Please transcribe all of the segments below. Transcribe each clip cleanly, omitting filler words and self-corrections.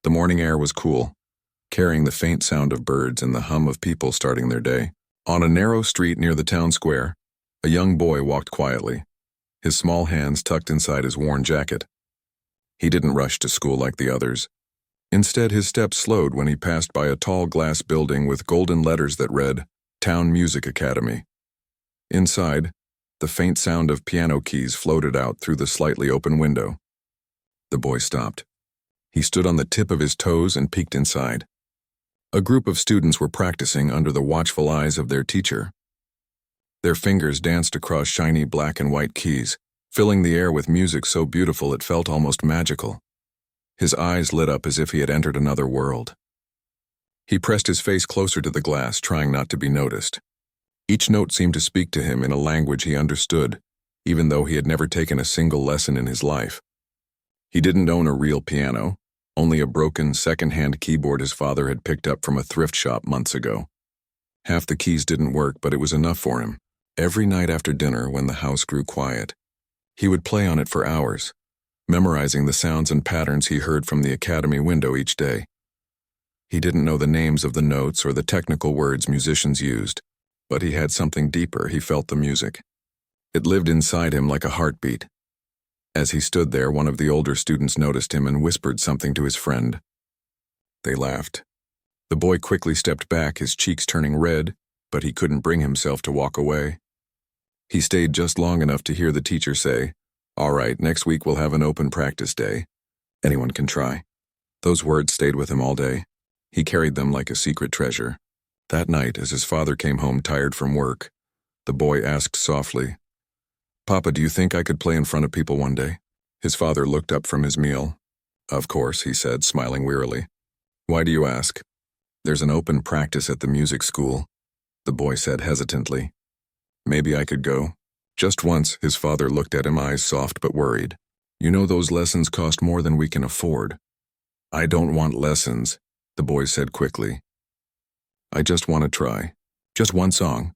The morning air was cool, carrying the faint sound of birds and the hum of people starting their day. On a narrow street near the town square, a young boy walked quietly, his small hands tucked inside his worn jacket. He didn't rush to school like the others. Instead, his steps slowed when he passed by a tall glass building with golden letters that read, Town Music Academy. Inside, the faint sound of piano keys floated out through the slightly open window. The boy stopped. He stood on the tip of his toes and peeked inside. A group of students were practicing under the watchful eyes of their teacher. Their fingers danced across shiny black and white keys, filling the air with music so beautiful it felt almost magical. His eyes lit up as if he had entered another world. He pressed his face closer to the glass, trying not to be noticed. Each note seemed to speak to him in a language he understood, even though he had never taken a single lesson in his life. He didn't own a real piano, only a broken second-hand keyboard his father had picked up from a thrift shop months ago. Half the keys didn't work, but it was enough for him. Every night after dinner, when the house grew quiet, he would play on it for hours, memorizing the sounds and patterns he heard from the academy window each day. He didn't know the names of the notes or the technical words musicians used, but he had something deeper. He felt the music. It lived inside him like a heartbeat. As he stood there, one of the older students noticed him and whispered something to his friend. They laughed. The boy quickly stepped back, his cheeks turning red, but he couldn't bring himself to walk away. He stayed just long enough to hear the teacher say, "All right, next week we'll have an open practice day. Anyone can try." Those words stayed with him all day. He carried them like a secret treasure. That night, as his father came home tired from work, the boy asked softly, "Papa, do you think I could play in front of people one day?" His father looked up from his meal. "Of course," he said, smiling wearily. "Why do you ask?" "There's an open practice at the music school," the boy said hesitantly. "Maybe I could go." Just once, his father looked at him, eyes soft but worried. "You know those lessons cost more than we can afford." "I don't want lessons," the boy said quickly. "I just want to try. Just one song."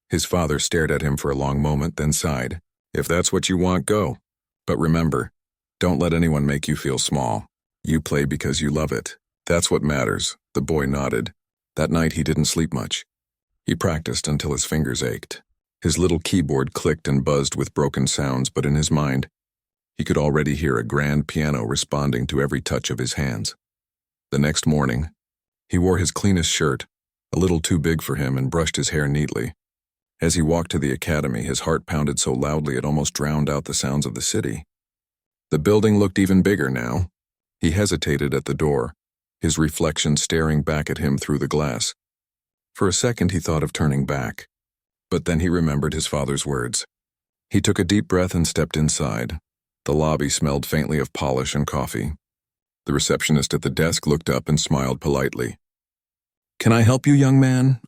His father stared at him for a long moment, then sighed. "If that's what you want, go. But remember, don't let anyone make you feel small. You play because you love it. That's what matters." The boy nodded. That night he didn't sleep much. He practiced until his fingers ached. His little keyboard clicked and buzzed with broken sounds, but in his mind, he could already hear a grand piano responding to every touch of his hands. The next morning, he wore his cleanest shirt, a little too big for him, and brushed his hair neatly. As he walked to the academy, his heart pounded so loudly it almost drowned out the sounds of the city. The building looked even bigger now. He hesitated at the door, his reflection staring back at him through the glass. For a second he thought of turning back, but then he remembered his father's words. He took a deep breath and stepped inside. The lobby smelled faintly of polish and coffee. The receptionist at the desk looked up and smiled politely. "Can I help you, young man?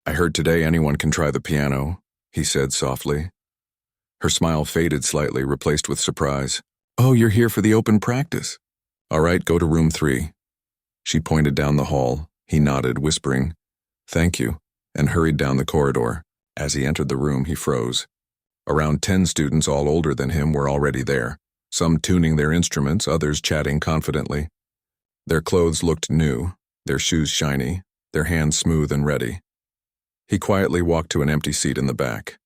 I heard today anyone can try the piano," he said softly. Her smile faded slightly, replaced with surprise. "Oh, you're here for the open practice. All right, go to room 3. She pointed down the hall. He nodded, whispering, "Thank you," and hurried down the corridor. As he entered the room, he froze. Around 10 students, all older than him, were already there, some tuning their instruments, others chatting confidently. Their clothes looked new, their shoes shiny, their hands smooth and ready. He quietly walked to an empty seat in the back.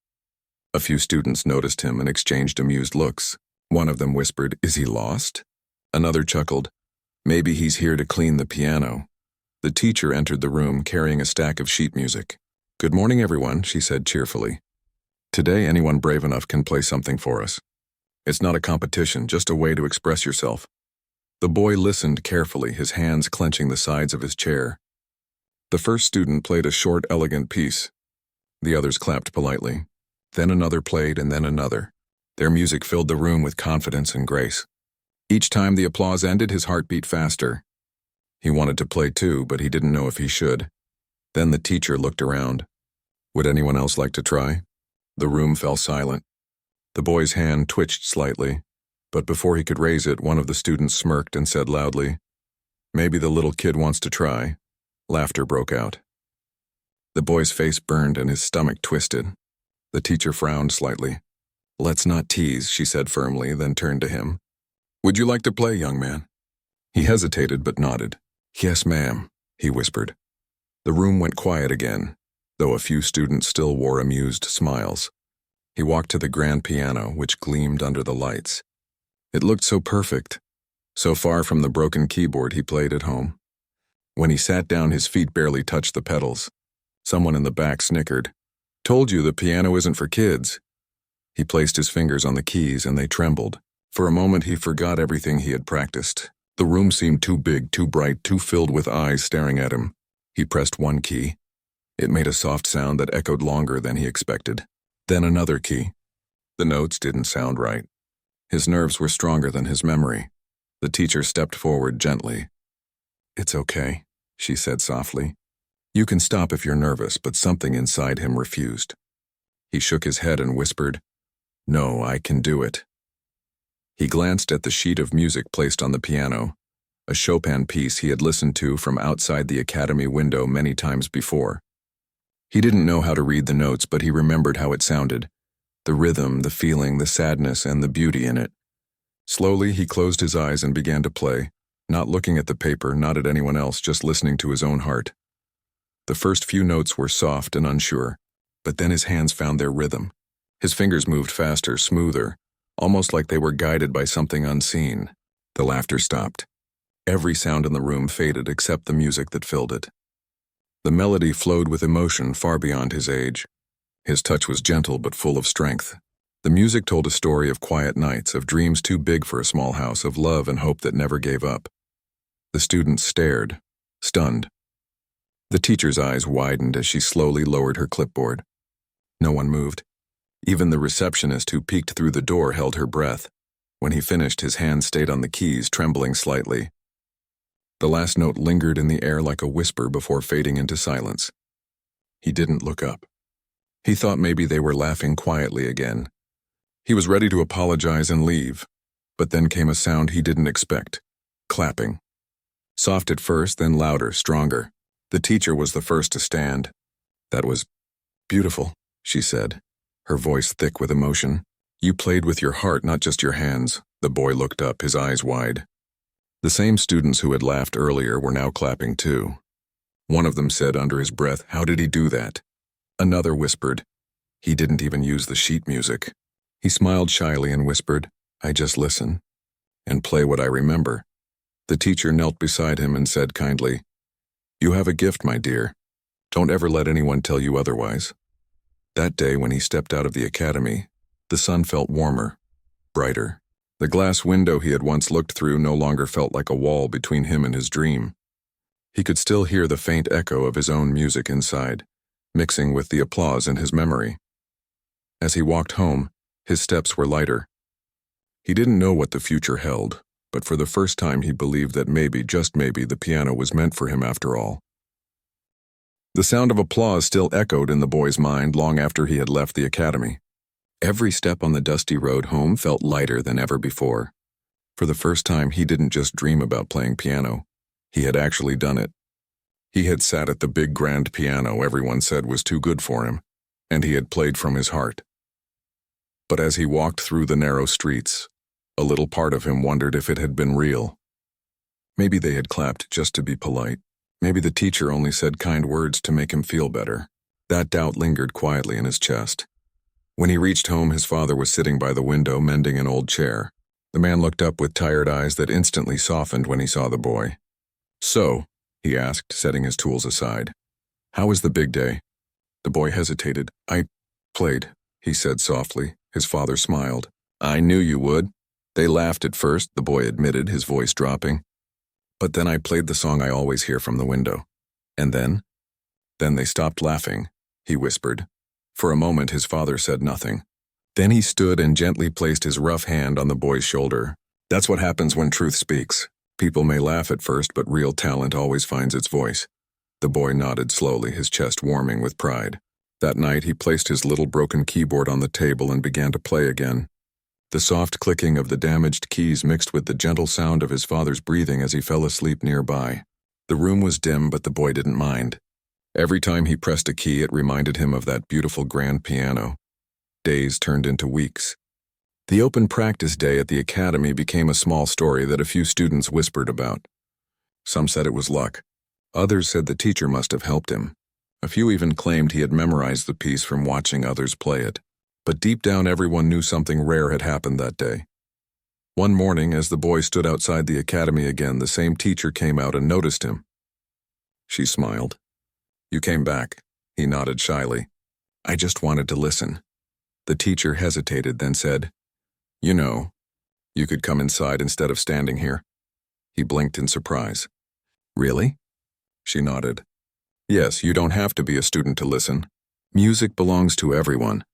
A few students noticed him and exchanged amused looks. One of them whispered, "Is he lost?" Another chuckled, "Maybe he's here to clean the piano." The teacher entered the room carrying a stack of sheet music. "Good morning, everyone," she said cheerfully. "Today, anyone brave enough can play something for us. It's not a competition, just a way to express yourself." The boy listened carefully, his hands clenching the sides of his chair. The first student played a short, elegant piece. The others clapped politely. Then another played, and then another. Their music filled the room with confidence and grace. Each time the applause ended, his heart beat faster. He wanted to play too, but he didn't know if he should. Then the teacher looked around. Would anyone else like to try? The room fell silent. The boy's hand twitched slightly, but before he could raise it, one of the students smirked and said loudly, "Maybe the little kid wants to try." Laughter broke out. The boy's face burned and his stomach twisted. The teacher frowned slightly. "Let's not tease," she said firmly, then turned to him. "Would you like to play, young man?" He hesitated but nodded. "Yes, ma'am," he whispered. The room went quiet again, though a few students still wore amused smiles. He walked to the grand piano, which gleamed under the lights. It looked so perfect, so far from the broken keyboard he played at home. When he sat down, his feet barely touched the pedals. Someone in the back snickered. "Told you the piano isn't for kids." He placed his fingers on the keys and they trembled. For a moment he forgot everything he had practiced. The room seemed too big, too bright, too filled with eyes staring at him. He pressed one key. It made a soft sound that echoed longer than he expected. Then another key. The notes didn't sound right. His nerves were stronger than his memory. The teacher stepped forward gently. "It's okay," she said softly. "You can stop if you're nervous," but something inside him refused. He shook his head and whispered, "No, I can do it." He glanced at the sheet of music placed on the piano, a Chopin piece he had listened to from outside the academy window many times before. He didn't know how to read the notes, but he remembered how it sounded, the rhythm, the feeling, the sadness, and the beauty in it. Slowly, he closed his eyes and began to play, not looking at the paper, not at anyone else, just listening to his own heart. The first few notes were soft and unsure, but then his hands found their rhythm. His fingers moved faster, smoother, almost like they were guided by something unseen. The laughter stopped. Every sound in the room faded except the music that filled it. The melody flowed with emotion far beyond his age. His touch was gentle but full of strength. The music told a story of quiet nights, of dreams too big for a small house, of love and hope that never gave up. The students stared, stunned. The teacher's eyes widened as she slowly lowered her clipboard. No one moved. Even the receptionist who peeked through the door held her breath. When he finished, his hand stayed on the keys, trembling slightly. The last note lingered in the air like a whisper before fading into silence. He didn't look up. He thought maybe they were laughing quietly again. He was ready to apologize and leave, but then came a sound he didn't expect. Clapping. Soft at first, then louder, stronger. The teacher was the first to stand. "That was beautiful," she said, her voice thick with emotion. "You played with your heart, not just your hands." The boy looked up, his eyes wide. The same students who had laughed earlier were now clapping too. One of them said under his breath, "How did he do that?" Another whispered, "He didn't even use the sheet music." He smiled shyly and whispered, "I just listen and play what I remember." The teacher knelt beside him and said kindly, "You have a gift, my dear. Don't ever let anyone tell you otherwise." That day, when he stepped out of the academy, the sun felt warmer, brighter. The glass window he had once looked through no longer felt like a wall between him and his dream. He could still hear the faint echo of his own music inside, mixing with the applause in his memory. As he walked home, his steps were lighter. He didn't know what the future held, but for the first time he believed that maybe, just maybe, the piano was meant for him after all. The sound of applause still echoed in the boy's mind long after he had left the academy. Every step on the dusty road home felt lighter than ever before. For the first time, he didn't just dream about playing piano. He had actually done it. He had sat at the big grand piano everyone said was too good for him, and he had played from his heart. But as he walked through the narrow streets, a little part of him wondered if it had been real. Maybe they had clapped just to be polite. Maybe the teacher only said kind words to make him feel better. That doubt lingered quietly in his chest. When he reached home, his father was sitting by the window mending an old chair. The man looked up with tired eyes that instantly softened when he saw the boy. "So," he asked, setting his tools aside, "how was the big day?" The boy hesitated. "I played," he said softly. His father smiled. "I knew you would." They laughed at first, the boy admitted, his voice dropping. "But then I played the song I always hear from the window." "And then?" "Then they stopped laughing," he whispered. For a moment his father said nothing. Then he stood and gently placed his rough hand on the boy's shoulder. "That's what happens when truth speaks. People may laugh at first, but real talent always finds its voice." The boy nodded slowly, his chest warming with pride. That night he placed his little broken keyboard on the table and began to play again. The soft clicking of the damaged keys mixed with the gentle sound of his father's breathing as he fell asleep nearby. The room was dim, but the boy didn't mind. Every time he pressed a key, it reminded him of that beautiful grand piano. Days turned into weeks. The open practice day at the academy became a small story that a few students whispered about. Some said it was luck. Others said the teacher must have helped him. A few even claimed he had memorized the piece from watching others play it. But deep down everyone knew something rare had happened that day. One morning, as the boy stood outside the academy again, the same teacher came out and noticed him. She smiled. "You came back." He nodded shyly. "I just wanted to listen." The teacher hesitated, then said, "You know, you could come inside instead of standing here." He blinked in surprise. "Really?" She nodded. "Yes, you don't have to be a student to listen. Music belongs to everyone."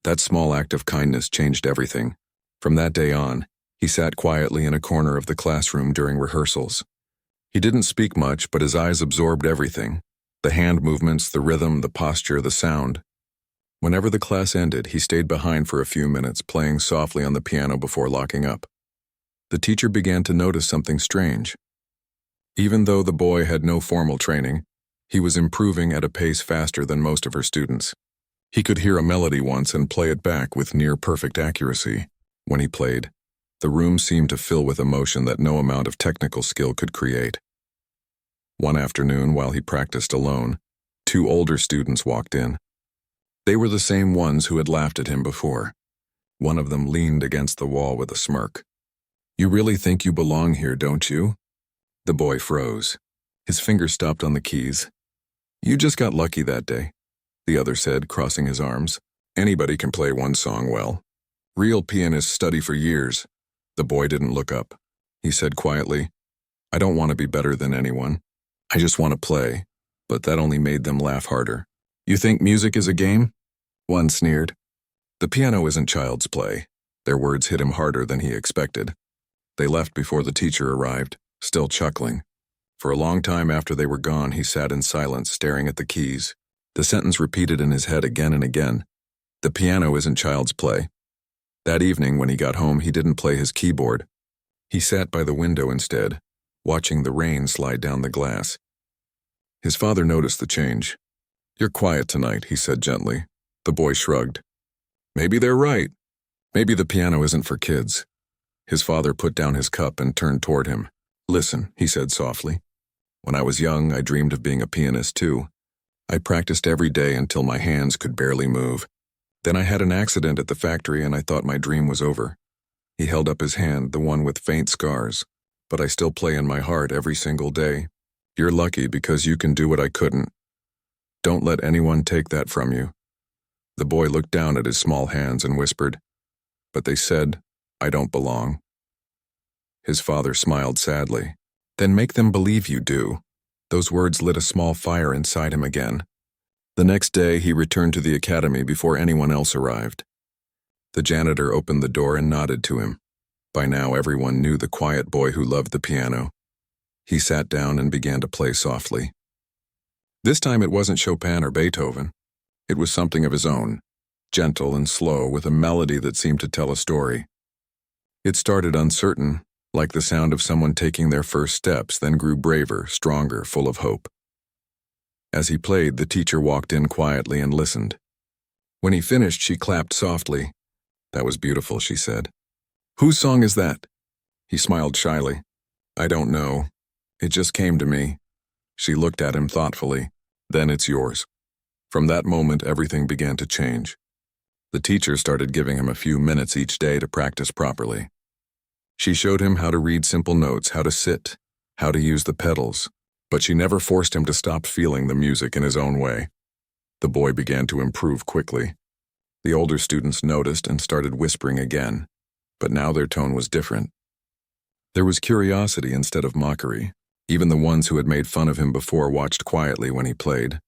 That small act of kindness changed everything. From that day on, he sat quietly in a corner of the classroom during rehearsals. He didn't speak much, but his eyes absorbed everything. The hand movements, the rhythm, the posture, the sound. Whenever the class ended, he stayed behind for a few minutes, playing softly on the piano before locking up. The teacher began to notice something strange. Even though the boy had no formal training, he was improving at a pace faster than most of her students. He could hear a melody once and play it back with near-perfect accuracy. When he played, the room seemed to fill with emotion that no amount of technical skill could create. One afternoon, while he practiced alone, 2 older students walked in. They were the same ones who had laughed at him before. One of them leaned against the wall with a smirk. "You really think you belong here, don't you?" The boy froze. His fingers stopped on the keys. "You just got lucky that day," the other said, crossing his arms. "Anybody can play one song well. Real pianists study for years." The boy didn't look up. He said quietly, "I don't want to be better than anyone. I just want to play." But that only made them laugh harder. "You think music is a game?" One sneered. "The piano isn't child's play." Their words hit him harder than he expected. They left before the teacher arrived, still chuckling. For a long time after they were gone, he sat in silence, staring at the keys. The sentence repeated in his head again and again. The piano isn't child's play. That evening, when he got home, he didn't play his keyboard. He sat by the window instead, watching the rain slide down the glass. His father noticed the change. "You're quiet tonight," he said gently. The boy shrugged. "Maybe they're right. Maybe the piano isn't for kids." His father put down his cup and turned toward him. "Listen," he said softly. "When I was young, I dreamed of being a pianist too. I practiced every day until my hands could barely move. Then I had an accident at the factory and I thought my dream was over." He held up his hand, the one with faint scars. "But I still play in my heart every single day. You're lucky because you can do what I couldn't. Don't let anyone take that from you." The boy looked down at his small hands and whispered, "But they said, I don't belong." His father smiled sadly. "Then make them believe you do." Those words lit a small fire inside him again. The next day, he returned to the academy before anyone else arrived. The janitor opened the door and nodded to him. By now, everyone knew the quiet boy who loved the piano. He sat down and began to play softly. This time it wasn't Chopin or Beethoven. It was something of his own, gentle and slow, with a melody that seemed to tell a story. It started uncertain, like the sound of someone taking their first steps, then grew braver, stronger, full of hope. As he played, the teacher walked in quietly and listened. When he finished, she clapped softly. "That was beautiful," she said. "Whose song is that?" He smiled shyly. "I don't know. It just came to me." She looked at him thoughtfully. "Then it's yours." From that moment, everything began to change. The teacher started giving him a few minutes each day to practice properly. She showed him how to read simple notes, how to sit, how to use the pedals, but she never forced him to stop feeling the music in his own way. The boy began to improve quickly. The older students noticed and started whispering again, but now their tone was different. There was curiosity instead of mockery. Even the ones who had made fun of him before watched quietly when he played.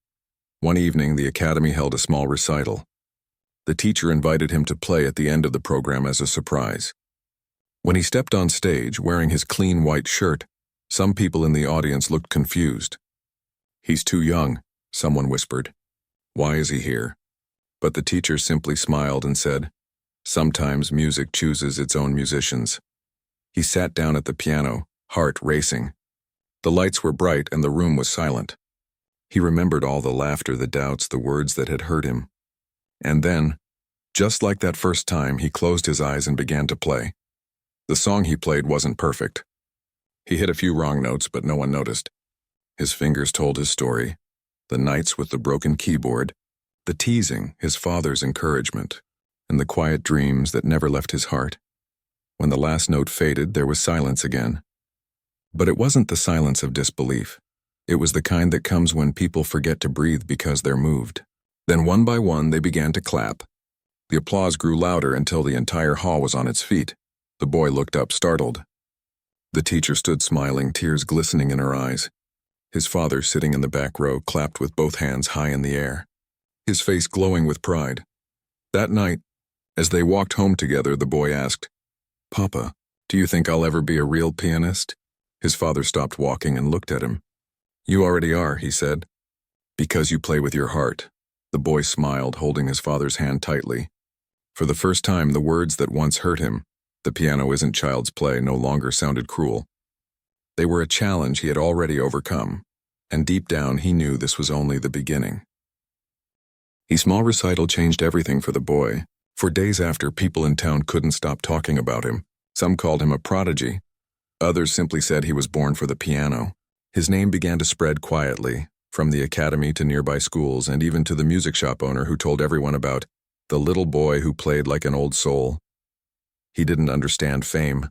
One evening, the academy held a small recital. The teacher invited him to play at the end of the program as a surprise. When he stepped on stage, wearing his clean white shirt, some people in the audience looked confused. "He's too young," someone whispered. "Why is he here?" But the teacher simply smiled and said, "Sometimes music chooses its own musicians." He sat down at the piano, heart racing. The lights were bright and the room was silent. He remembered all the laughter, the doubts, the words that had hurt him. And then, Just like that first time, he closed his eyes and began to play. The song he played wasn't perfect. He hit a few wrong notes, but no one noticed. His fingers told his story. The nights with the broken keyboard, the teasing, his father's encouragement, and the quiet dreams that never left his heart. When the last note faded, there was silence again. But it wasn't the silence of disbelief. It was the kind that comes when people forget to breathe because they're moved. Then one by one, they began to clap. The applause grew louder until the entire hall was on its feet. The boy looked up, startled. The teacher stood smiling, tears glistening in her eyes. His father, sitting in the back row, clapped with both hands high in the air, his face glowing with pride. That night, as they walked home together, the boy asked, "Papa, do you think I'll ever be a real pianist?" His father stopped walking and looked at him. "You already are," he said. "Because you play with your heart." The boy smiled, holding his father's hand tightly. For the first time, the words that once hurt him, "The piano isn't child's play," no longer sounded cruel. They were a challenge he had already overcome, and deep down he knew this was only the beginning. His small recital changed everything for the boy. For days after, people in town couldn't stop talking about him. Some called him a prodigy. Others simply said he was born for the piano. His name began to spread quietly, from the academy to nearby schools and even to the music shop owner who told everyone about the little boy who played like an old soul. He didn't understand fame.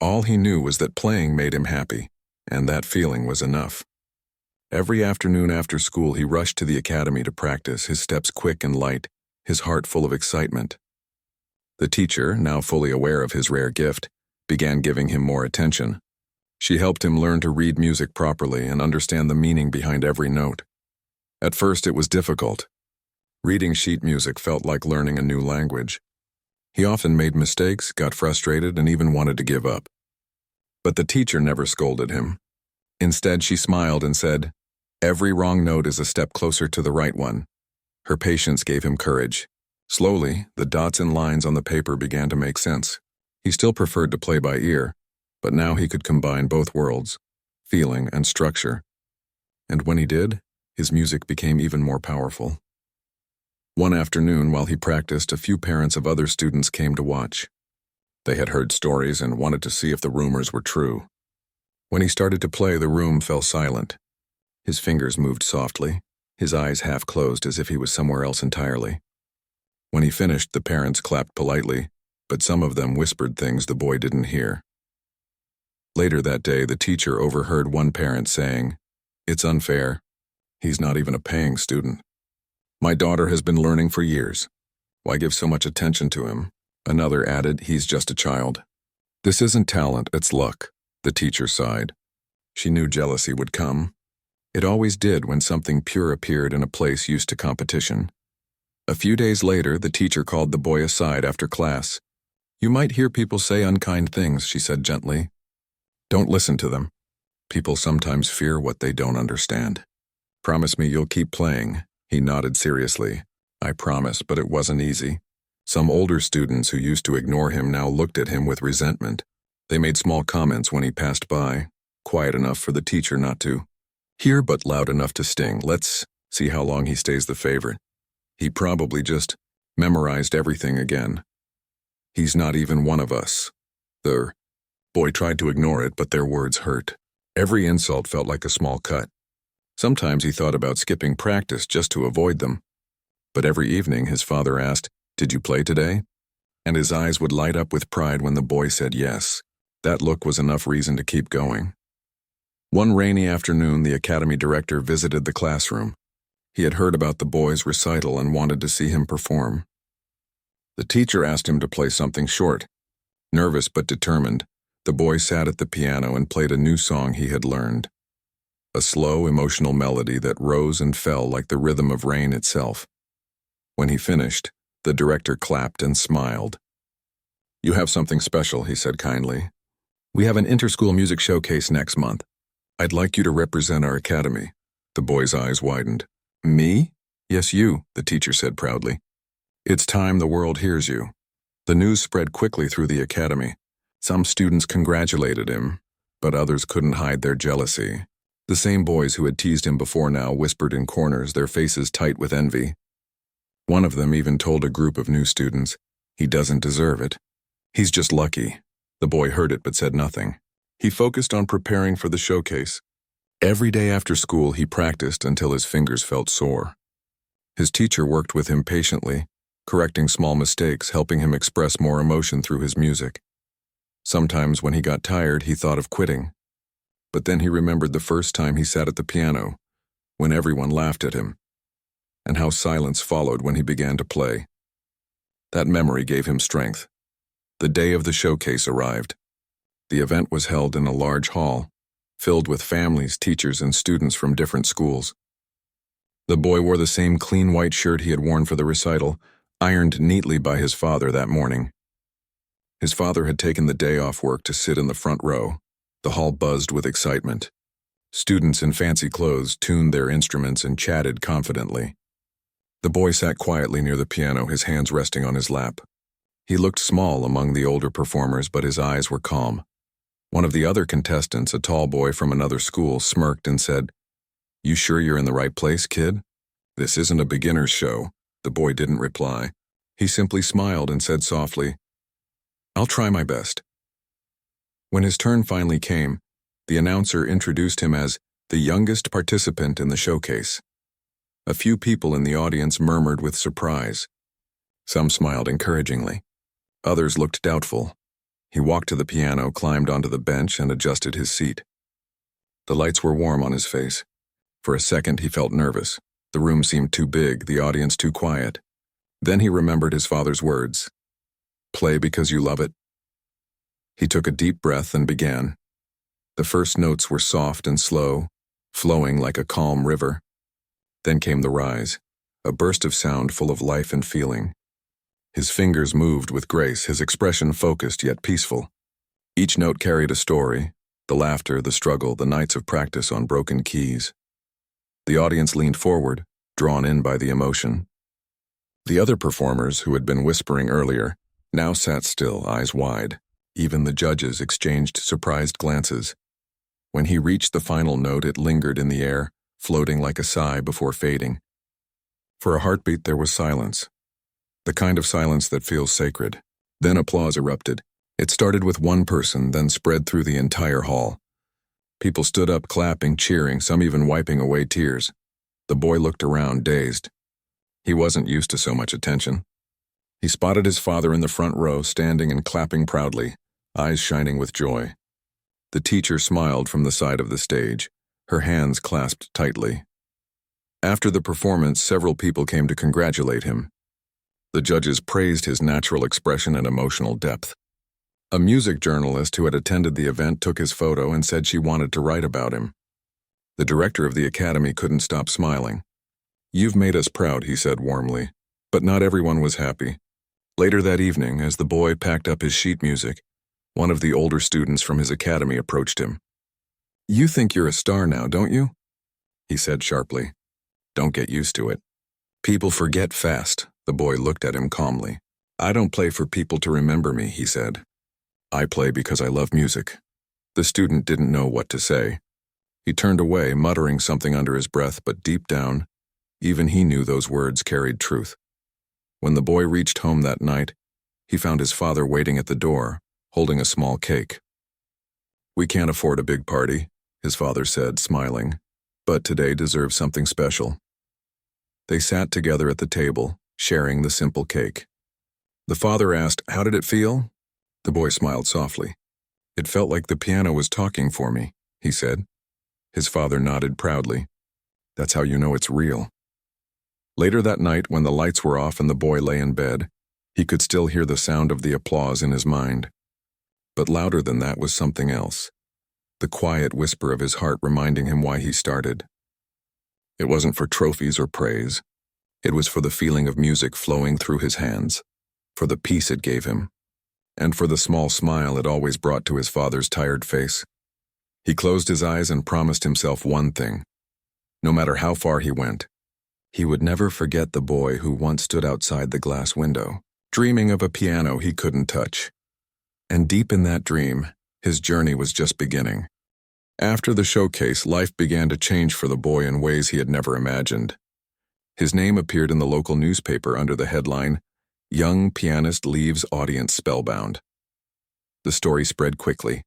All he knew was that playing made him happy, and that feeling was enough. Every afternoon after school, he rushed to the academy to practice, his steps quick and light, his heart full of excitement. The teacher, now fully aware of his rare gift, began giving him more attention. She helped him learn to read music properly and understand the meaning behind every note. At first, it was difficult. Reading sheet music felt like learning a new language. He often made mistakes, got frustrated, and even wanted to give up. But the teacher never scolded him. Instead, she smiled and said, "Every wrong note is a step closer to the right one." Her patience gave him courage. Slowly, the dots and lines on the paper began to make sense. He still preferred to play by ear, but now he could combine both worlds, feeling and structure. And when he did, his music became even more powerful. One afternoon, while he practiced, a few parents of other students came to watch. They had heard stories and wanted to see if the rumors were true. When he started to play, the room fell silent. His fingers moved softly, his eyes half closed as if he was somewhere else entirely. When he finished, the parents clapped politely, but some of them whispered things the boy didn't hear. Later that day, the teacher overheard one parent saying, "It's unfair. He's not even a paying student. My daughter has been learning for years. Why give so much attention to him?" Another added, "He's just a child." "This isn't talent, it's luck," the teacher sighed. She knew jealousy would come. It always did when something pure appeared in a place used to competition. A few days later, the teacher called the boy aside after class. "You might hear people say unkind things," she said gently. "Don't listen to them. People sometimes fear what they don't understand. Promise me you'll keep playing." He nodded seriously. "I promise, but it wasn't easy." Some older students who used to ignore him now looked at him with resentment. They made small comments when he passed by, quiet enough for the teacher not to hear but loud enough to sting. "Let's see how long he stays the favorite. He probably just memorized everything again. He's not even one of us." The boy tried to ignore it, but their words hurt. Every insult felt like a small cut. Sometimes he thought about skipping practice just to avoid them. But every evening his father asked, "Did you play today?" And his eyes would light up with pride when the boy said yes. That look was enough reason to keep going. One rainy afternoon, the academy director visited the classroom. He had heard about the boy's recital and wanted to see him perform. The teacher asked him to play something short. Nervous but determined, the boy sat at the piano and played a new song he had learned. A slow, emotional melody that rose and fell like the rhythm of rain itself. When he finished, the director clapped and smiled. "You have something special," he said kindly. "We have an inter-school music showcase next month. I'd like you to represent our academy." The boy's eyes widened. "Me?" "Yes, you," the teacher said proudly. "It's time the world hears you." The news spread quickly through the academy. Some students congratulated him, but others couldn't hide their jealousy. The same boys who had teased him before now whispered in corners, their faces tight with envy. One of them even told a group of new students, "He doesn't deserve it. He's just lucky." The boy heard it but said nothing. He focused on preparing for the showcase. Every day after school, he practiced until his fingers felt sore. His teacher worked with him patiently, correcting small mistakes, helping him express more emotion through his music. Sometimes when he got tired, he thought of quitting. But then he remembered the first time he sat at the piano, when everyone laughed at him, and how silence followed when he began to play. That memory gave him strength. The day of the showcase arrived. The event was held in a large hall, filled with families, teachers, and students from different schools. The boy wore the same clean white shirt he had worn for the recital, ironed neatly by his father that morning. His father had taken the day off work to sit in the front row. The hall buzzed with excitement. Students in fancy clothes tuned their instruments and chatted confidently. The boy sat quietly near the piano, his hands resting on his lap. He looked small among the older performers, but his eyes were calm. One of the other contestants, a tall boy from another school, smirked and said, "You sure you're in the right place, kid? This isn't a beginner's show." The boy didn't reply. He simply smiled and said softly, "I'll try my best." When his turn finally came, the announcer introduced him as the youngest participant in the showcase. A few people in the audience murmured with surprise. Some smiled encouragingly. Others looked doubtful. He walked to the piano, climbed onto the bench, and adjusted his seat. The lights were warm on his face. For a second, he felt nervous. The room seemed too big, the audience too quiet. Then he remembered his father's words. "Play because you love it." He took a deep breath and began. The first notes were soft and slow, flowing like a calm river. Then came the rise, a burst of sound full of life and feeling. His fingers moved with grace, his expression focused yet peaceful. Each note carried a story, the laughter, the struggle, the nights of practice on broken keys. The audience leaned forward, drawn in by the emotion. The other performers, who had been whispering earlier, now sat still, eyes wide. Even the judges exchanged surprised glances. When he reached the final note, it lingered in the air, floating like a sigh before fading. For a heartbeat, there was silence. The kind of silence that feels sacred. Then applause erupted. It started with one person, then spread through the entire hall. People stood up, clapping, cheering, some even wiping away tears. The boy looked around, dazed. He wasn't used to so much attention. He spotted his father in the front row, standing and clapping proudly, eyes shining with joy. The teacher smiled from the side of the stage, her hands clasped tightly. After the performance, several people came to congratulate him. The judges praised his natural expression and emotional depth. A music journalist who had attended the event took his photo and said she wanted to write about him. The director of the academy couldn't stop smiling. "You've made us proud," he said warmly. But not everyone was happy. Later that evening, as the boy packed up his sheet music, one of the older students from his academy approached him. "You think you're a star now, don't you?" he said sharply. "Don't get used to it. People forget fast." The boy looked at him calmly. "I don't play for people to remember me," he said. "I play because I love music." The student didn't know what to say. He turned away, muttering something under his breath, but deep down, even he knew those words carried truth. When the boy reached home that night, he found his father waiting at the door, holding a small cake. "We can't afford a big party," his father said, smiling, "but today deserves something special." They sat together at the table, sharing the simple cake. The father asked, "How did it feel?" The boy smiled softly. "It felt like the piano was talking for me," he said. His father nodded proudly. "That's how you know it's real." Later that night, when the lights were off and the boy lay in bed, he could still hear the sound of the applause in his mind. But louder than that was something else, the quiet whisper of his heart reminding him why he started. It wasn't for trophies or praise. It was for the feeling of music flowing through his hands, for the peace it gave him, and for the small smile it always brought to his father's tired face. He closed his eyes and promised himself one thing. No matter how far he went, he would never forget the boy who once stood outside the glass window, dreaming of a piano he couldn't touch. And deep in that dream, his journey was just beginning. After the showcase, life began to change for the boy in ways he had never imagined. His name appeared in the local newspaper under the headline, "Young Pianist Leaves Audience Spellbound." The story spread quickly.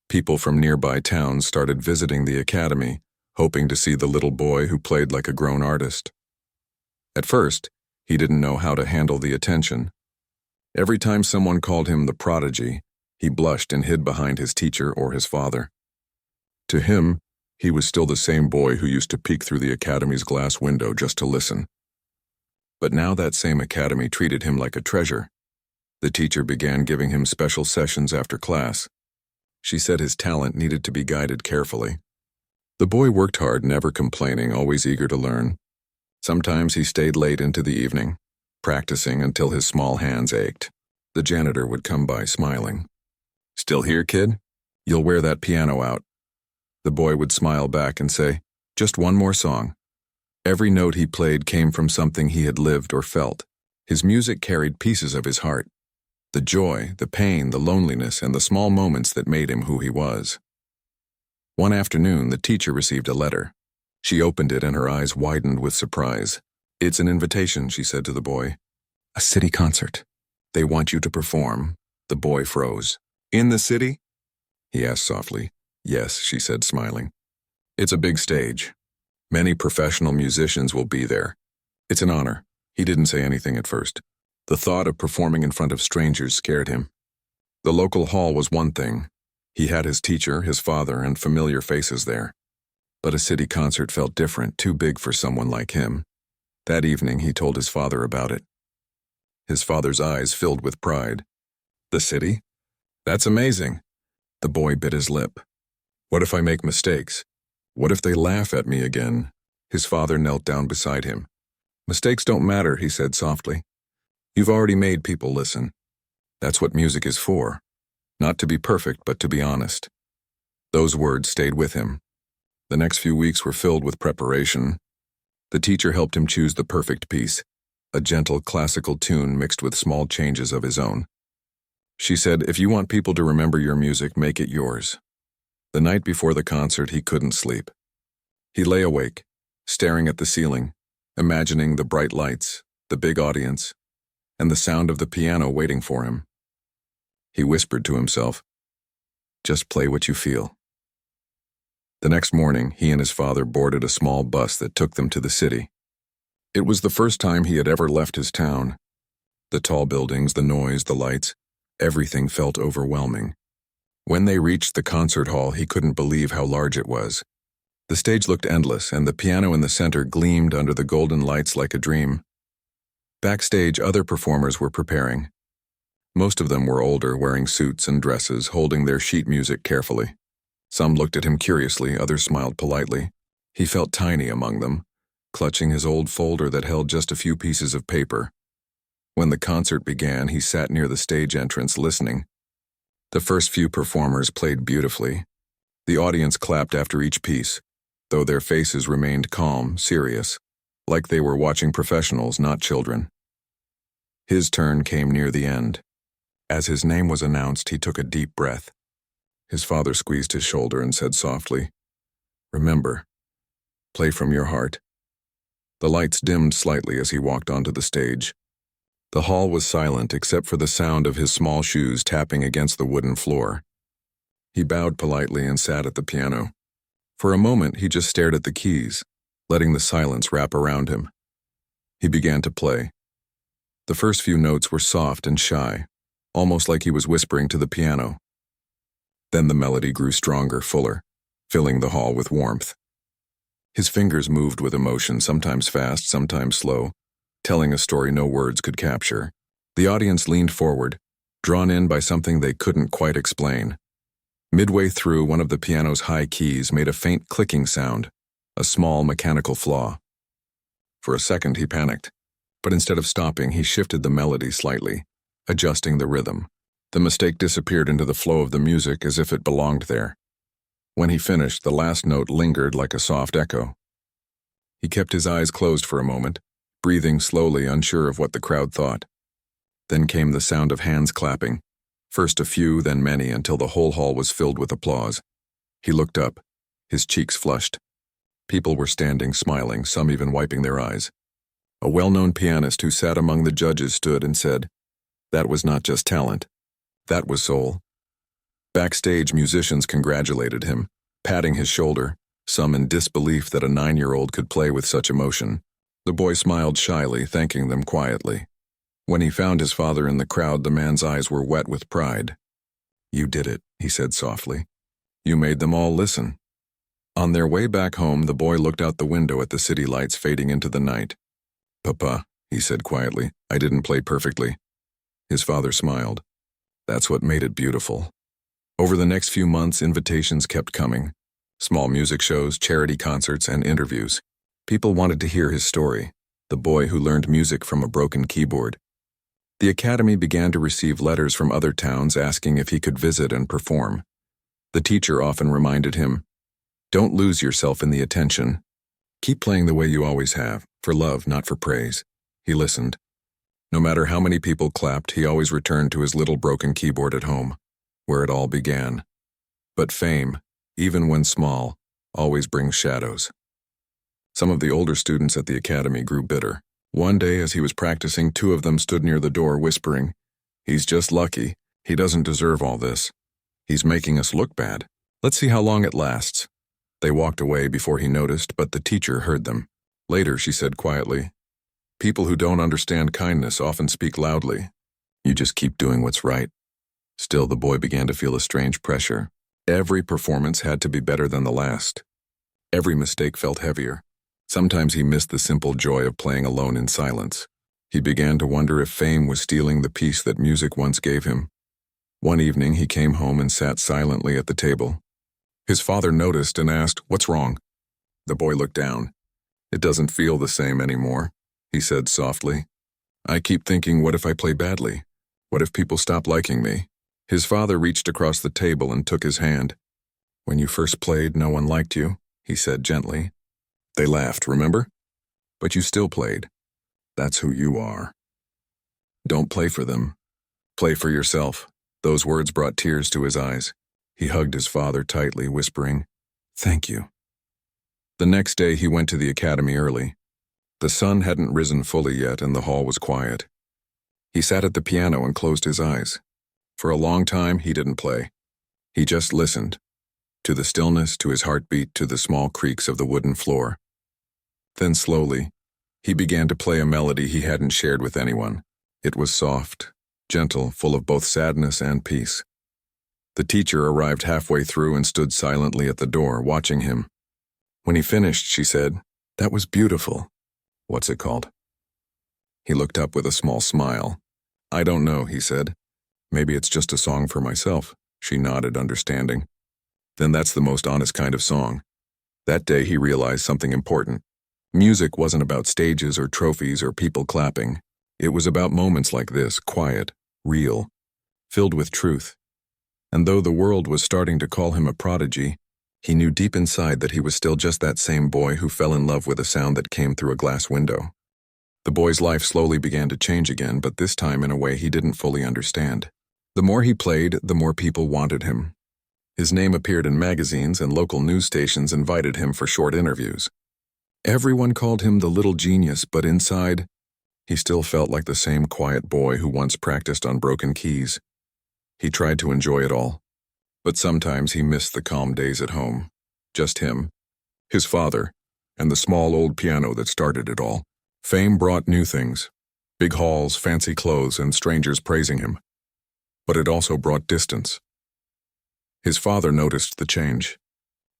People from nearby towns started visiting the academy, hoping to see the little boy who played like a grown artist. At first, he didn't know how to handle the attention. Every time someone called him the prodigy, he blushed and hid behind his teacher or his father. To him, he was still the same boy who used to peek through the academy's glass window just to listen. But now that same academy treated him like a treasure. The teacher began giving him special sessions after class. She said his talent needed to be guided carefully. The boy worked hard, never complaining, always eager to learn. Sometimes he stayed late into the evening, practicing until his small hands ached. The janitor would come by smiling. "Still here, kid? You'll wear that piano out." The boy would smile back and say, "Just one more song." Every note he played came from something he had lived or felt. His music carried pieces of his heart. The joy, the pain, the loneliness, and the small moments that made him who he was. One afternoon, the teacher received a letter. She opened it and her eyes widened with surprise. "It's an invitation," she said to the boy. "A city concert. They want you to perform." The boy froze. "In the city?" he asked softly. "Yes," she said, smiling. "It's a big stage. Many professional musicians will be there. It's an honor." He didn't say anything at first. The thought of performing in front of strangers scared him. The local hall was one thing. He had his teacher, his father, and familiar faces there. But a city concert felt different, too big for someone like him. That evening, he told his father about it. His father's eyes filled with pride. "The city? That's amazing." The boy bit his lip. "What if I make mistakes? What if they laugh at me again?" His father knelt down beside him. "Mistakes don't matter," he said softly. "You've already made people listen. That's what music is for. Not to be perfect, but to be honest." Those words stayed with him. The next few weeks were filled with preparation. The teacher helped him choose the perfect piece, a gentle classical tune mixed with small changes of his own. She said, "If you want people to remember your music, make it yours." The night before the concert, he couldn't sleep. He lay awake, staring at the ceiling, imagining the bright lights, the big audience, and the sound of the piano waiting for him. He whispered to himself, "Just play what you feel." The next morning, he and his father boarded a small bus that took them to the city. It was the first time he had ever left his town. The tall buildings, the noise, the lights, everything felt overwhelming. When they reached the concert hall, he couldn't believe how large it was. The stage looked endless, and the piano in the center gleamed under the golden lights like a dream. Backstage, other performers were preparing. Most of them were older, wearing suits and dresses, holding their sheet music carefully. Some looked at him curiously, others smiled politely. He felt tiny among them, clutching his old folder that held just a few pieces of paper. When the concert began, he sat near the stage entrance listening. The first few performers played beautifully. The audience clapped after each piece, though their faces remained calm, serious, like they were watching professionals, not children. His turn came near the end. As his name was announced, he took a deep breath. His father squeezed his shoulder and said softly, "Remember, play from your heart." The lights dimmed slightly as he walked onto the stage. The hall was silent except for the sound of his small shoes tapping against the wooden floor. He bowed politely and sat at the piano. For a moment, he just stared at the keys, letting the silence wrap around him. He began to play. The first few notes were soft and shy, almost like he was whispering to the piano. Then the melody grew stronger, fuller, filling the hall with warmth. His fingers moved with emotion, sometimes fast, sometimes slow, telling a story no words could capture. The audience leaned forward, drawn in by something they couldn't quite explain. Midway through, one of the piano's high keys made a faint clicking sound, a small mechanical flaw. For a second, he panicked, but instead of stopping, he shifted the melody slightly, adjusting the rhythm. The mistake disappeared into the flow of the music as if it belonged there. When he finished, the last note lingered like a soft echo. He kept his eyes closed for a moment, breathing slowly, unsure of what the crowd thought. Then came the sound of hands clapping, first a few, then many, until the whole hall was filled with applause. He looked up, his cheeks flushed. People were standing, smiling, some even wiping their eyes. A well-known pianist who sat among the judges stood and said, "That was not just talent. That was soul." Backstage, musicians congratulated him, patting his shoulder, some in disbelief that a 9-year-old could play with such emotion. The boy smiled shyly, thanking them quietly. When he found his father in the crowd, the man's eyes were wet with pride. "You did it," he said softly. "You made them all listen." On their way back home, the boy looked out the window at the city lights fading into the night. "Papa," he said quietly, "I didn't play perfectly." His father smiled. "That's what made it beautiful." Over the next few months, invitations kept coming. Small music shows, charity concerts, and interviews. People wanted to hear his story, the boy who learned music from a broken keyboard. The academy began to receive letters from other towns asking if he could visit and perform. The teacher often reminded him, "Don't lose yourself in the attention. Keep playing the way you always have, for love, not for praise." He listened. No matter how many people clapped, he always returned to his little broken keyboard at home, where it all began. But fame, even when small, always brings shadows. Some of the older students at the academy grew bitter. One day, as he was practicing, 2 of them stood near the door whispering, "He's just lucky. He doesn't deserve all this. He's making us look bad. Let's see how long it lasts." They walked away before he noticed, but the teacher heard them. Later, she said quietly, "People who don't understand kindness often speak loudly. You just keep doing what's right." Still, the boy began to feel a strange pressure. Every performance had to be better than the last. Every mistake felt heavier. Sometimes he missed the simple joy of playing alone in silence. He began to wonder if fame was stealing the peace that music once gave him. One evening, he came home and sat silently at the table. His father noticed and asked, "What's wrong?" The boy looked down. "It doesn't feel the same anymore," he said softly. "I keep thinking, what if I play badly? What if people stop liking me?" His father reached across the table and took his hand. "When you first played, no one liked you," he said gently. "They laughed, remember? But you still played. That's who you are. Don't play for them. Play for yourself." Those words brought tears to his eyes. He hugged his father tightly, whispering, "Thank you." The next day, he went to the academy early. The sun hadn't risen fully yet, and the hall was quiet. He sat at the piano and closed his eyes. For a long time, he didn't play. He just listened. To the stillness, to his heartbeat, to the small creaks of the wooden floor. Then slowly, he began to play a melody he hadn't shared with anyone. It was soft, gentle, full of both sadness and peace. The teacher arrived halfway through and stood silently at the door, watching him. When he finished, she said, "That was beautiful. What's it called?" He looked up with a small smile. "I don't know," he said. "Maybe it's just a song for myself." She nodded, understanding. "Then that's the most honest kind of song." That day he realized something important. Music wasn't about stages or trophies or people clapping. It was about moments like this, quiet, real, filled with truth. And though the world was starting to call him a prodigy, he knew deep inside that he was still just that same boy who fell in love with a sound that came through a glass window. The boy's life slowly began to change again, but this time in a way he didn't fully understand. The more he played, the more people wanted him. His name appeared in magazines, and local news stations invited him for short interviews. Everyone called him the little genius, but inside, he still felt like the same quiet boy who once practiced on broken keys. He tried to enjoy it all, but sometimes he missed the calm days at home. Just him, his father, and the small old piano that started it all. Fame brought new things, big halls, fancy clothes, and strangers praising him. But it also brought distance. His father noticed the change.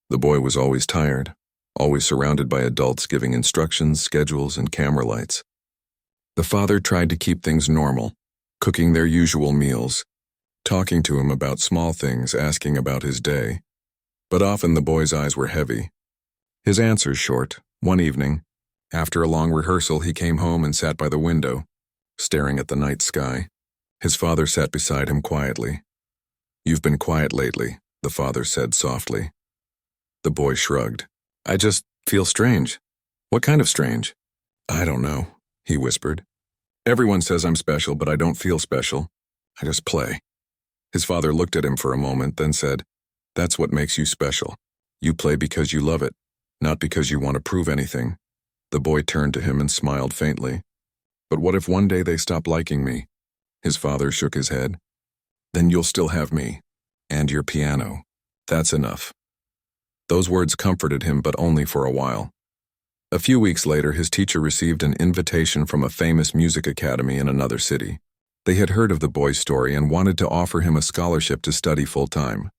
The boy was always tired, always surrounded by adults giving instructions, schedules, and camera lights. The father tried to keep things normal, cooking their usual meals, talking to him about small things, asking about his day. But often the boy's eyes were heavy. His answers short. One evening, after a long rehearsal, he came home and sat by the window, staring at the night sky. His father sat beside him quietly. "You've been quiet lately," the father said softly. The boy shrugged. "I just feel strange." "What kind of strange?" "I don't know," he whispered. "Everyone says I'm special, but I don't feel special. I just play." His father looked at him for a moment, then said, "That's what makes you special. You play because you love it. Not because you want to prove anything. The boy turned to him and smiled faintly. But what if one day they stop liking me? His father shook his head. Then you'll still have me. And your piano. That's enough. Those words comforted him, but only for a while. A few weeks later, his teacher received an invitation from a famous music academy in another city. They had heard of the boy's story and wanted to offer him a scholarship to study full-time.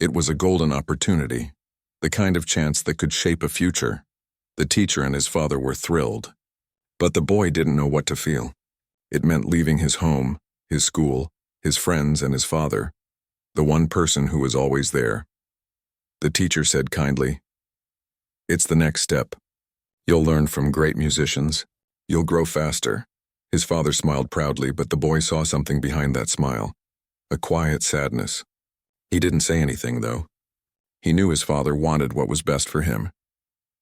It was a golden opportunity, the kind of chance that could shape a future. The teacher and his father were thrilled. But the boy didn't know what to feel. It meant leaving his home, his school, his friends, and his father, the one person who was always there. The teacher said kindly, "It's the next step. You'll learn from great musicians. You'll grow faster." His father smiled proudly, but the boy saw something behind that smile, a quiet sadness. He didn't say anything, though. He knew his father wanted what was best for him.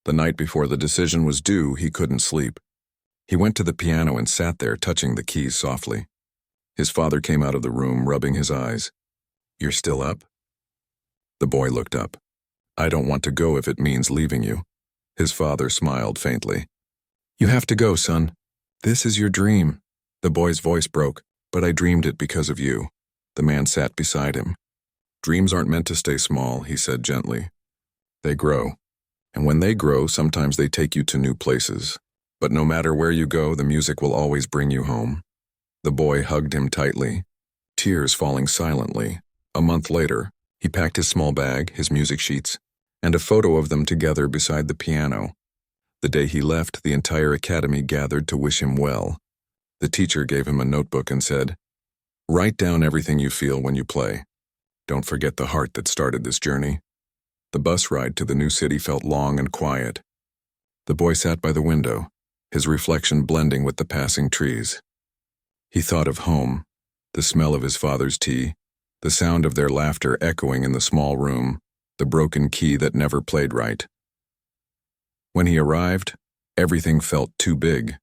The night before the decision was due, he couldn't sleep. He went to the piano and sat there, touching the keys softly. His father came out of the room, rubbing his eyes. "You're still up?" The boy looked up. "I don't want to go if it means leaving you." His father smiled faintly. "You have to go, son. This is your dream." The boy's voice broke. "But I dreamed it because of you." The man sat beside him. "Dreams aren't meant to stay small," he said gently. "They grow. And when they grow, sometimes they take you to new places. But no matter where you go, the music will always bring you home." The boy hugged him tightly, tears falling silently. A month later, he packed his small bag, his music sheets, and a photo of them together beside the piano. The day he left, the entire academy gathered to wish him well. The teacher gave him a notebook and said, "Write down everything you feel when you play. Don't forget the heart that started this journey." The bus ride to the new city felt long and quiet. The boy sat by the window, his reflection blending with the passing trees. He thought of home, the smell of his father's tea, the sound of their laughter echoing in the small room, the broken key that never played right. When he arrived, everything felt too big.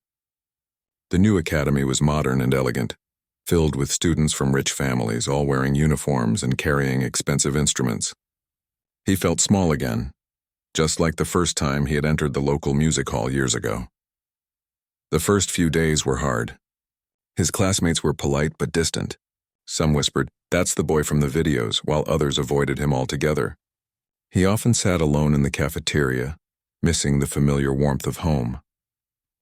The new academy was modern and elegant, filled with students from rich families, all wearing uniforms and carrying expensive instruments. He felt small again, just like the first time he had entered the local music hall years ago. The first few days were hard. His classmates were polite but distant. Some whispered, "That's the boy from the videos," while others avoided him altogether. He often sat alone in the cafeteria, missing the familiar warmth of home.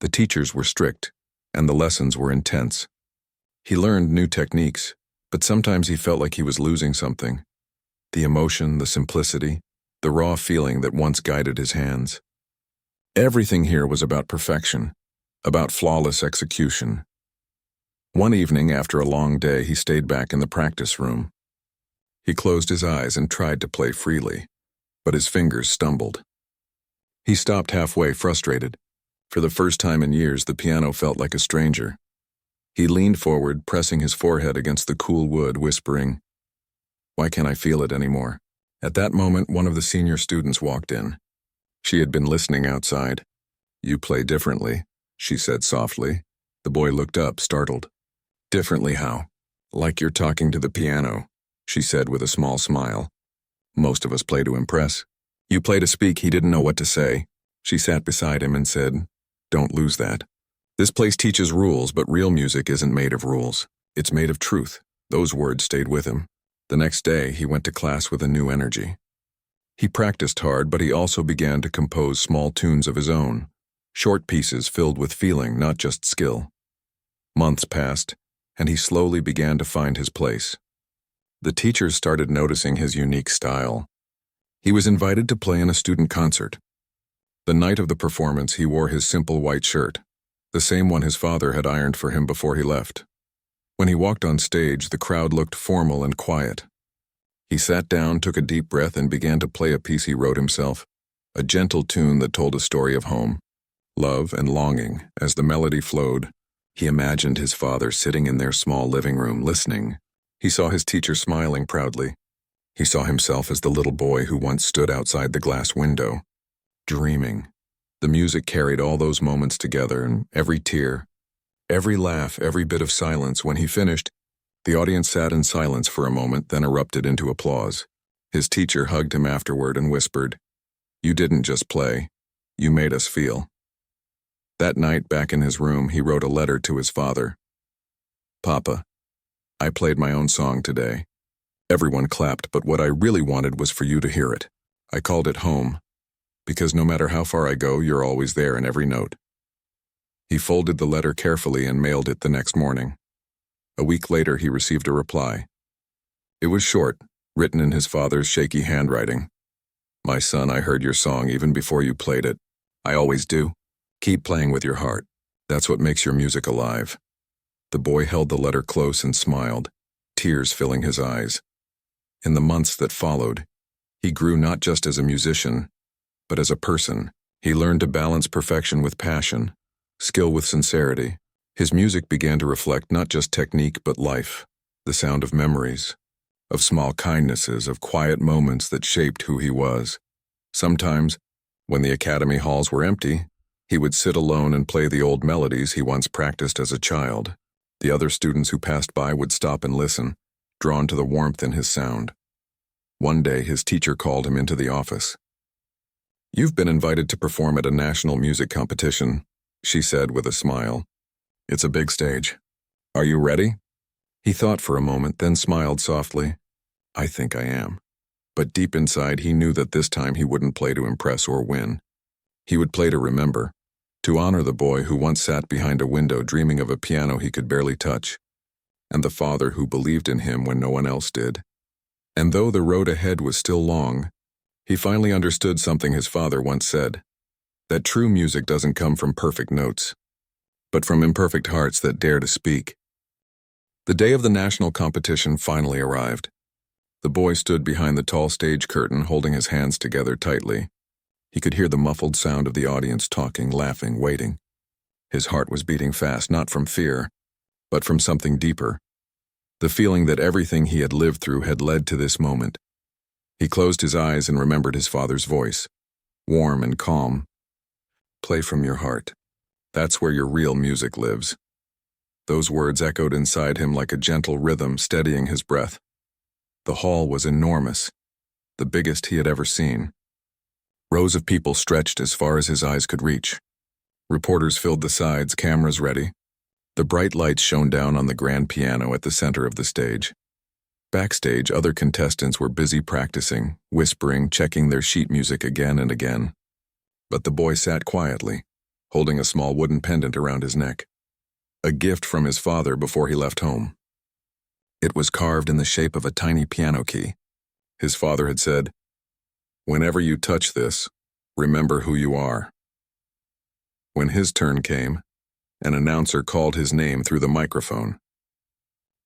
The teachers were strict, and the lessons were intense. He learned new techniques, but sometimes he felt like he was losing something. The emotion, the simplicity, the raw feeling that once guided his hands. Everything here was about perfection, about flawless execution. One evening, after a long day, he stayed back in the practice room. He closed his eyes and tried to play freely, but his fingers stumbled. He stopped halfway, frustrated. For the first time in years, the piano felt like a stranger. He leaned forward, pressing his forehead against the cool wood, whispering, "Why can't I feel it anymore?" At that moment, one of the senior students walked in. She had been listening outside. "You play differently," she said softly. The boy looked up, startled. "Differently how?" "Like you're talking to the piano," she said with a small smile. "Most of us play to impress." "You play to speak." He didn't know what to say. She sat beside him and said, "Don't lose that. This place teaches rules, but real music isn't made of rules. It's made of truth." Those words stayed with him. The next day, he went to class with a new energy. He practiced hard, but he also began to compose small tunes of his own, short pieces filled with feeling, not just skill. Months passed, and he slowly began to find his place. The teachers started noticing his unique style. He was invited to play in a student concert. The night of the performance, he wore his simple white shirt, the same one his father had ironed for him before he left. When he walked on stage, the crowd looked formal and quiet. He sat down, took a deep breath, and began to play a piece he wrote himself, a gentle tune that told a story of home, love, and longing. As the melody flowed, he imagined his father sitting in their small living room, listening. He saw his teacher smiling proudly. He saw himself as the little boy who once stood outside the glass window, dreaming. The music carried all those moments together, and every tear, every laugh, every bit of silence. When he finished, the audience sat in silence for a moment, then erupted into applause. His teacher hugged him afterward and whispered, You didn't just play. You made us feel. That night, back in his room, he wrote a letter to his father. Papa, I played my own song today. Everyone clapped, but what I really wanted was for you to hear it. I called it home, because no matter how far I go, you're always there in every note. He folded the letter carefully and mailed it the next morning. A week later, he received a reply. It was short, written in his father's shaky handwriting. My son, I heard your song even before you played it. I always do. Keep playing with your heart. That's what makes your music alive. The boy held the letter close and smiled, tears filling his eyes. In the months that followed, he grew not just as a musician, but as a person. He learned to balance perfection with passion, skill with sincerity. His music began to reflect not just technique but life, the sound of memories, of small kindnesses, of quiet moments that shaped who he was. Sometimes, when the academy halls were empty, he would sit alone and play the old melodies he once practiced as a child. The other students who passed by would stop and listen, drawn to the warmth in his sound. One day, his teacher called him into the office. "You've been invited to perform at a national music competition," she said with a smile. "It's a big stage. Are you ready?" He thought for a moment, then smiled softly. "I think I am." But deep inside, he knew that this time he wouldn't play to impress or win. He would play to remember, to honor the boy who once sat behind a window dreaming of a piano he could barely touch, and the father who believed in him when no one else did. And though the road ahead was still long, he finally understood something his father once said, that true music doesn't come from perfect notes, but from imperfect hearts that dare to speak. The day of the national competition finally arrived. The boy stood behind the tall stage curtain, holding his hands together tightly. He could hear the muffled sound of the audience talking, laughing, waiting. His heart was beating fast, not from fear, but from something deeper. The feeling that everything he had lived through had led to this moment. He closed his eyes and remembered his father's voice, warm and calm. "Play from your heart. That's where your real music lives." Those words echoed inside him like a gentle rhythm, steadying his breath. The hall was enormous, the biggest he had ever seen. Rows of people stretched as far as his eyes could reach. Reporters filled the sides, cameras ready. The bright lights shone down on the grand piano at the center of the stage. Backstage, other contestants were busy practicing, whispering, checking their sheet music again and again. But the boy sat quietly, holding a small wooden pendant around his neck. A gift from his father before he left home. It was carved in the shape of a tiny piano key. His father had said, "Whenever you touch this, remember who you are." When his turn came, an announcer called his name through the microphone.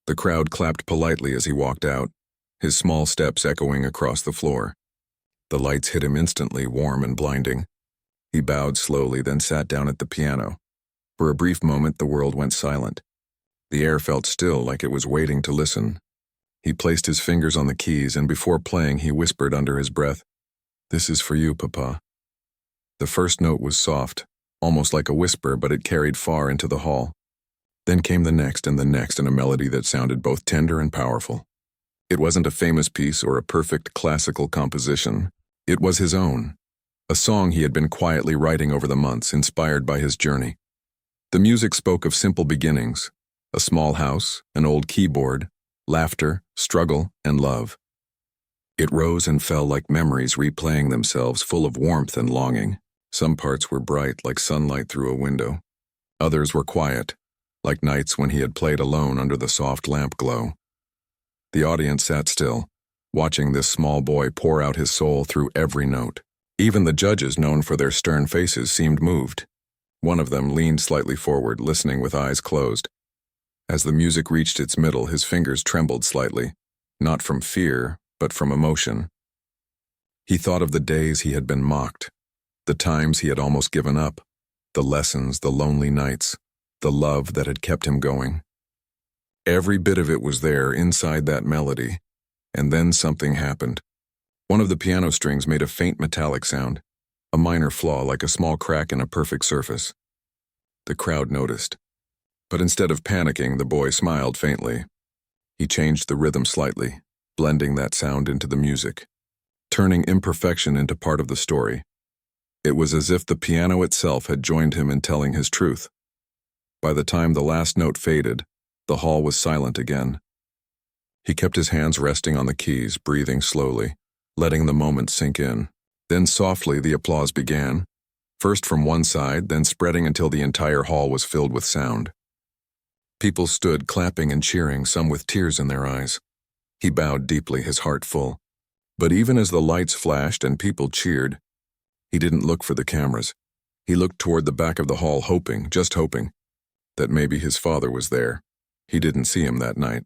The crowd clapped politely as he walked out, his small steps echoing across the floor. The lights hit him instantly, warm and blinding. He bowed slowly, then sat down at the piano. For a brief moment, the world went silent. The air felt still, like it was waiting to listen. He placed his fingers on the keys, and before playing, he whispered under his breath, "This is for you, Papa." The first note was soft, almost like a whisper, but it carried far into the hall. Then came the next, and a melody that sounded both tender and powerful. It wasn't a famous piece or a perfect classical composition. It was his own, a song he had been quietly writing over the months, inspired by his journey. The music spoke of simple beginnings, a small house, an old keyboard, laughter, struggle, and love. It rose and fell like memories replaying themselves, full of warmth and longing. Some parts were bright, like sunlight through a window. Others were quiet, like nights when he had played alone under the soft lamp glow. The audience sat still, watching this small boy pour out his soul through every note. Even the judges, known for their stern faces, seemed moved. One of them leaned slightly forward, listening with eyes closed. As the music reached its middle, his fingers trembled slightly, not from fear, but from emotion. He thought of the days he had been mocked, the times he had almost given up, the lessons, the lonely nights, the love that had kept him going. Every bit of it was there inside that melody, and then something happened. One of the piano strings made a faint metallic sound, a minor flaw like a small crack in a perfect surface. The crowd noticed, but instead of panicking, the boy smiled faintly. He changed the rhythm slightly, blending that sound into the music. turning imperfection into part of the story. It was as if the piano itself had joined him in telling his truth. By the time the last note faded, the hall was silent again. He kept his hands resting on the keys, breathing slowly, letting the moment sink in. Then softly the applause began, first from one side, then spreading until the entire hall was filled with sound. People stood clapping and cheering, some with tears in their eyes. He bowed deeply, his heart full. But even as the lights flashed and people cheered, he didn't look for the cameras. He looked toward the back of the hall, hoping, just hoping, that maybe his father was there. He didn't see him that night.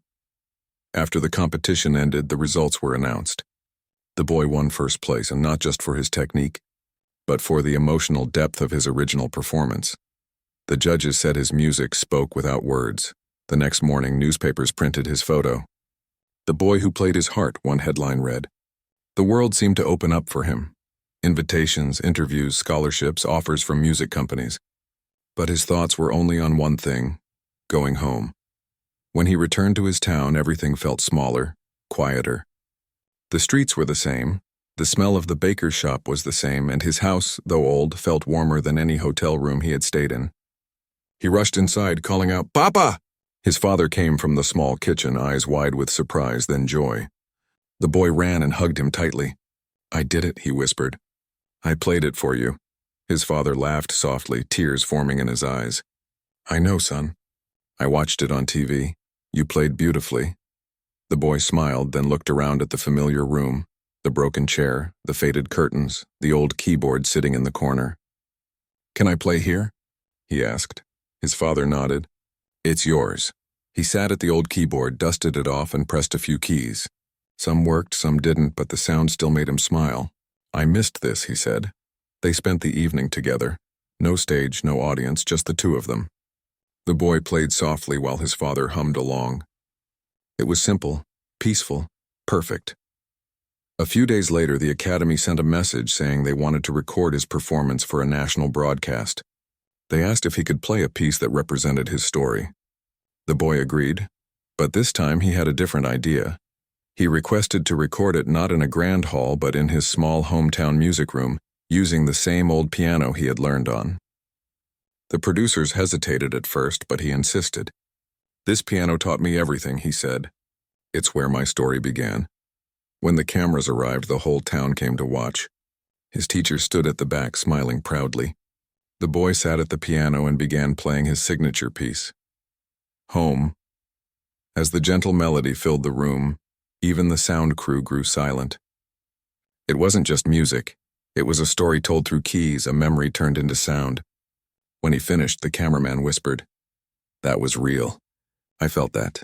After the competition ended, the results were announced. The boy won first place, and not just for his technique, but for the emotional depth of his original performance. The judges said his music spoke without words. The next morning, newspapers printed his photo. The boy who played his heart, one headline read. The world seemed to open up for him. Invitations, interviews, scholarships, offers from music companies. But his thoughts were only on one thing, going home. When he returned to his town, everything felt smaller, quieter. The streets were the same, the smell of the baker's shop was the same, and his house, though old, felt warmer than any hotel room he had stayed in. He rushed inside, calling out, "Papa!" His father came from the small kitchen, eyes wide with surprise, then joy. The boy ran and hugged him tightly. "I did it," he whispered. "I played it for you." His father laughed softly, tears forming in his eyes. "I know, son. I watched it on TV. You played beautifully." The boy smiled, then looked around at the familiar room, the broken chair, the faded curtains, the old keyboard sitting in the corner. "Can I play here?" he asked. His father nodded. "It's yours." He sat at the old keyboard, dusted it off, and pressed a few keys. Some worked, some didn't, but the sound still made him smile. "I missed this," he said. They spent the evening together. No stage, no audience, just the two of them. The boy played softly while his father hummed along. It was simple, peaceful, perfect. A few days later, the Academy sent a message saying they wanted to record his performance for a national broadcast. They asked if he could play a piece that represented his story. The boy agreed, but this time he had a different idea. He requested to record it not in a grand hall but in his small hometown music room, using the same old piano he had learned on. The producers hesitated at first, but he insisted. "This piano taught me everything," he said. "It's where my story began." When the cameras arrived, the whole town came to watch. His teacher stood at the back, smiling proudly. The boy sat at the piano and began playing his signature piece, Home. As the gentle melody filled the room, even the sound crew grew silent. It wasn't just music. It was a story told through keys, a memory turned into sound. When he finished, the cameraman whispered, "That was real. I felt that."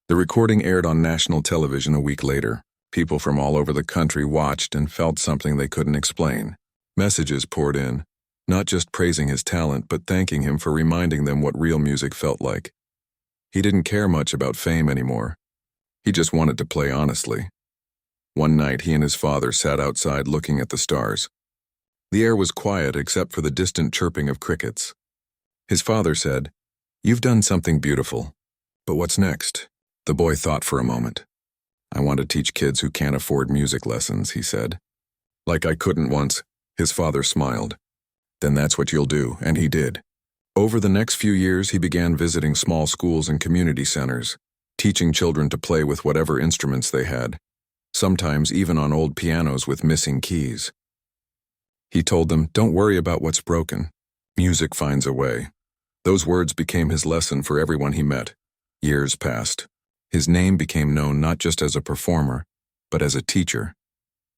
The recording aired on national television a week later. People from all over the country watched and felt something they couldn't explain. Messages poured in, not just praising his talent, but thanking him for reminding them what real music felt like. He didn't care much about fame anymore. He just wanted to play honestly. One night, he and his father sat outside looking at the stars. The air was quiet except for the distant chirping of crickets. His father said, "You've done something beautiful. But what's next?" The boy thought for a moment. "I want to teach kids who can't afford music lessons," he said. "Like I couldn't once," his father smiled. "Then that's what you'll do," and he did. Over the next few years, he began visiting small schools and community centers, teaching children to play with whatever instruments they had, sometimes even on old pianos with missing keys. He told them, "Don't worry about what's broken. Music finds a way." Those words became his lesson for everyone he met. Years passed. His name became known not just as a performer, but as a teacher,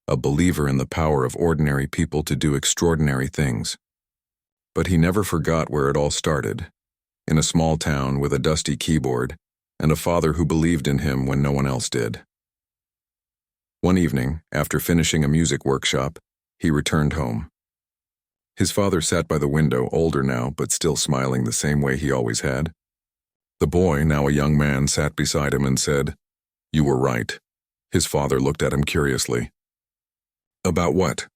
a believer in the power of ordinary people to do extraordinary things. But he never forgot where it all started, in a small town with a dusty keyboard and a father who believed in him when no one else did. One evening, after finishing a music workshop, he returned home. His father sat by the window, older now, but still smiling the same way he always had. The boy, now a young man, sat beside him and said, "You were right." His father looked at him curiously. "About what?"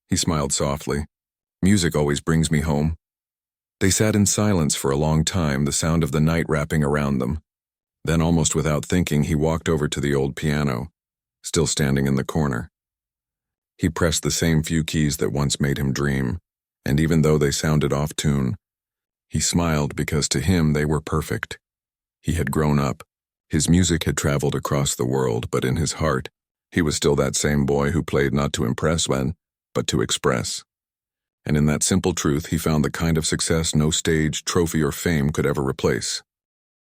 He smiled softly. "Music always brings me home." They sat in silence for a long time, the sound of the night wrapping around them. Then, almost without thinking, he walked over to the old piano, still standing in the corner. He pressed the same few keys that once made him dream, and even though they sounded off tune, he smiled because to him they were perfect. He had grown up. His music had traveled across the world, but in his heart, he was still that same boy who played not to impress but to express. And in that simple truth, he found the kind of success no stage, trophy, or fame could ever replace.